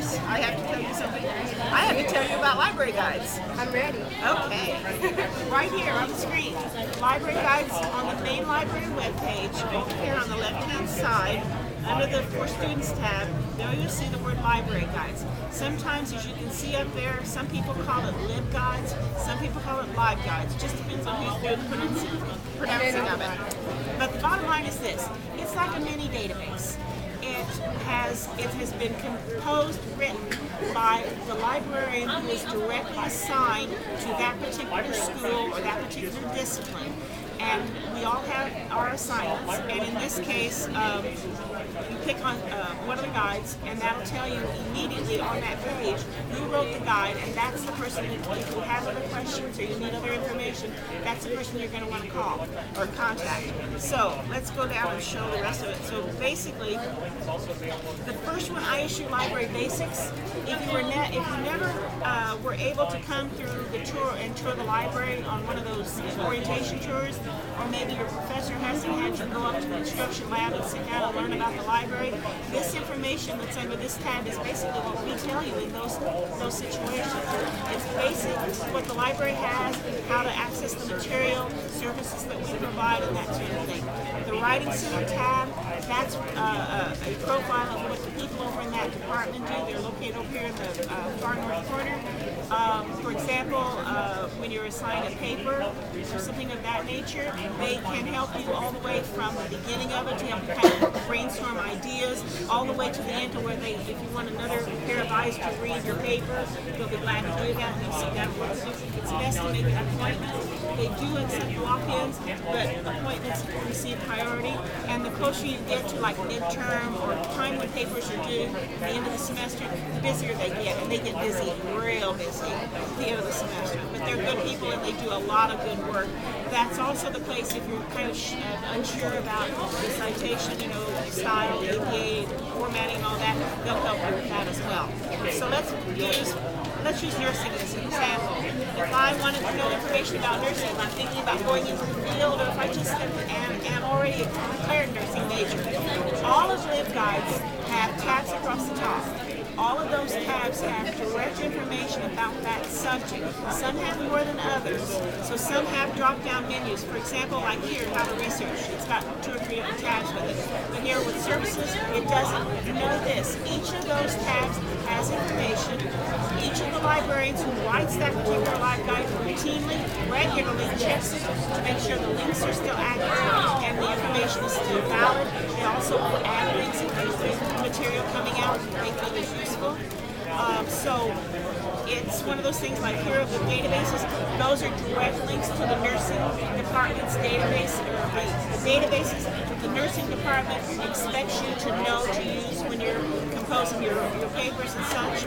course, I have to tell you something. I have to tell you about library guides. I'm ready. Okay. Right here on the screen, library guides on the main library webpage. Over here on the left-hand side, under the For Students tab, there you'll see the word library guides. Sometimes, as you can see up there, some people call it LibGuides, some people call it LibGuides. It just depends on who's doing the pronouncing of it. But the bottom line is this: it's like a mini database. It has been composed, written by the librarian who is directly assigned to that particular school or that particular discipline. And we all have our assignments, and in this case, you pick on one of the guides, and that'll tell you immediately on that page who wrote the guide, and that's the person, if you have other questions or you need other information, that's the person you're going to want to call or contact. So let's go down and show the rest of it. So basically, the first one, I issue Library Basics. If you never were able to come through the tour and tour the library on one of those orientation tours, or maybe your professor hasn't had you go up to the instruction lab and sit down and learn about the library, this information that's under this tab is basically what we tell you in those situations. It's basic what the library has, how to access the material, services that we provide, and that sort of thing. The Writing Center tab, that's a profile of what the people over in that department do. They're located over here in the far north corner. For example, when you're assigned a paper or something of that nature, they can help you all the way from the beginning of it to help you kind of brainstorm ideas, all the way to the end to where if you want another pair of eyes to read your paper, they'll be glad to do that, and they'll sit down and work with you. It's best to make an appointment. They do accept walk-ins, but appointments receive priority, and the closer you get to like midterm or time when papers are due at the end of the semester, the busier they get, and they get busy, real busy at the end of the semester. But they're good people and they do a lot of good work. That's also the place if you're kind of unsure about the citation, style, APA, formatting, and all that, they'll help you with that as well. So let's use nursing as an example. If I wanted to know information about nursing, if I'm thinking about going into the field, or if I just am already a declared nursing major, all of LibGuides have tabs across the top. All of those tabs have direct information about that subject. Some have more than others. So some have drop-down menus. For example, like here, how to research. It's got 2 or 3 other tabs with it. But here with services, it doesn't. Know this. Each of those tabs has information. Each of the librarians who writes that particular LibGuide routinely, regularly checks it to make sure the links are still accurate and the information is still valid. They also add links if there's new material coming out that they feel is useful. So it's one of those things like here of the databases, those are direct links to the nursing department's database, or the databases that the nursing department expects you to know to use when you're composing your papers and such.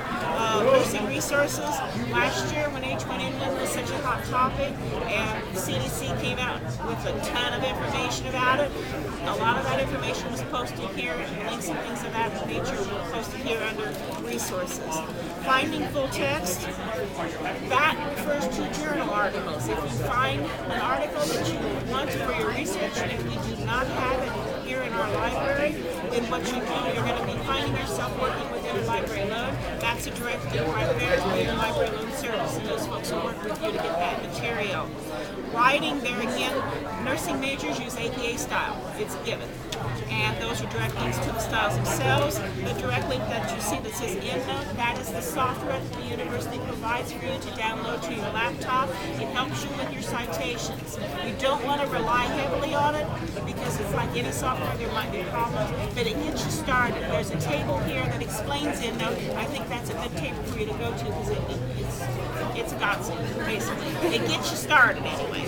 Nursing resources, last year when H1N1 was such a hot topic and CDC came out with a ton of information about it, a lot of that information was posted here, and links and things of that nature were posted here under resources. Finding full text, that refers to journal articles. If you find an article that you want for your research and we do not have it here in our library, then what you do, you're going to be finding yourself working within a library loan. That's a direct primarily your library loan service, and those folks will work with you to get that material. Writing, there again, nursing majors use APA style. It's given. And those are direct links to the styles themselves. The direct link that you see that says EndNote, that is the software that the university provides for you to download to your laptop. It helps you with your citations. You don't want to rely heavily on it because it's like any software, there might be problems, but it gets you started. There's a table here that explains EndNote. I think that's a good table for you to go to because it's a godsend, basically. It gets you started anyway.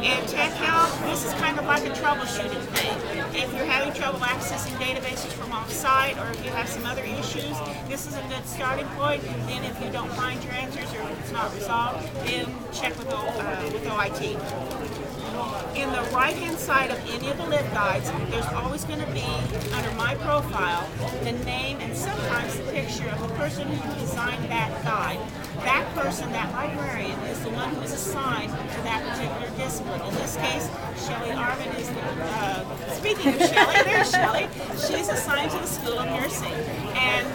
And TechHelp, this is kind of like a troubleshooting thing. If you're having trouble accessing databases from off-site, or if you have some other issues, this is a good starting point. Then if you don't find your answers or if it's not resolved, then check with OIT. In the right-hand side of any of the LibGuides, there's always going to be, under my profile, the name and sometimes the picture of the person who designed that guide. That person, that librarian, is the one who is assigned to that particular discipline. In this case, Shelley Arvin is the, speaking of Shelley, there's Shelley. She's assigned to the School of Nursing. And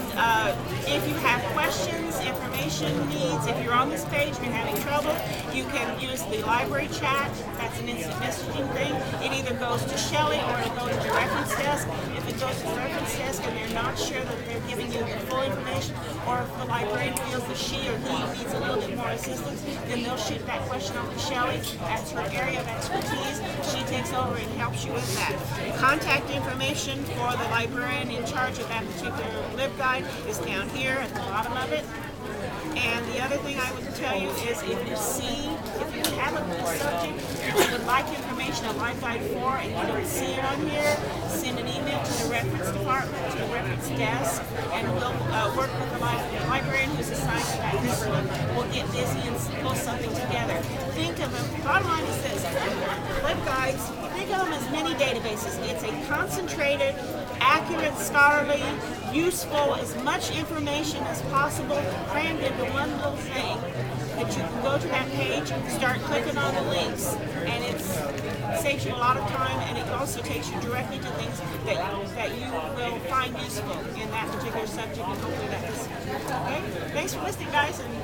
If you have questions, information needs, if you're on this page and you're having trouble, you can use the library chat. That's an instant messaging thing. It either goes to Shelley or it'll go to the reference desk. If it goes to the reference desk and they're not sure that they're giving you the full information, or if the librarian feels that she or he needs a little bit more assistance, then they'll shoot that question over to Shelley. That's her area of expertise. She takes over and helps you with that. Contact information for the librarian in charge of that particular LibGuide is down here at the bottom of it. And the other thing I would tell you is if you have a subject that you would like information on LibGuide for and you don't see it on here, send an email to the reference department, to the reference desk, and we'll work with the librarian who's assigned to that discipline. We'll get busy and pull something together. Think of them, bottom line is this, LibGuides, think of them as mini databases. It's a concentrated, accurate, scholarly, useful, as much information as possible, crammed into one little thing that you can go to that page, start clicking on the links, and it saves you a lot of time, and it also takes you directly to things that you will find useful in that particular subject, and hopefully that is. Okay? Thanks for listening, guys. And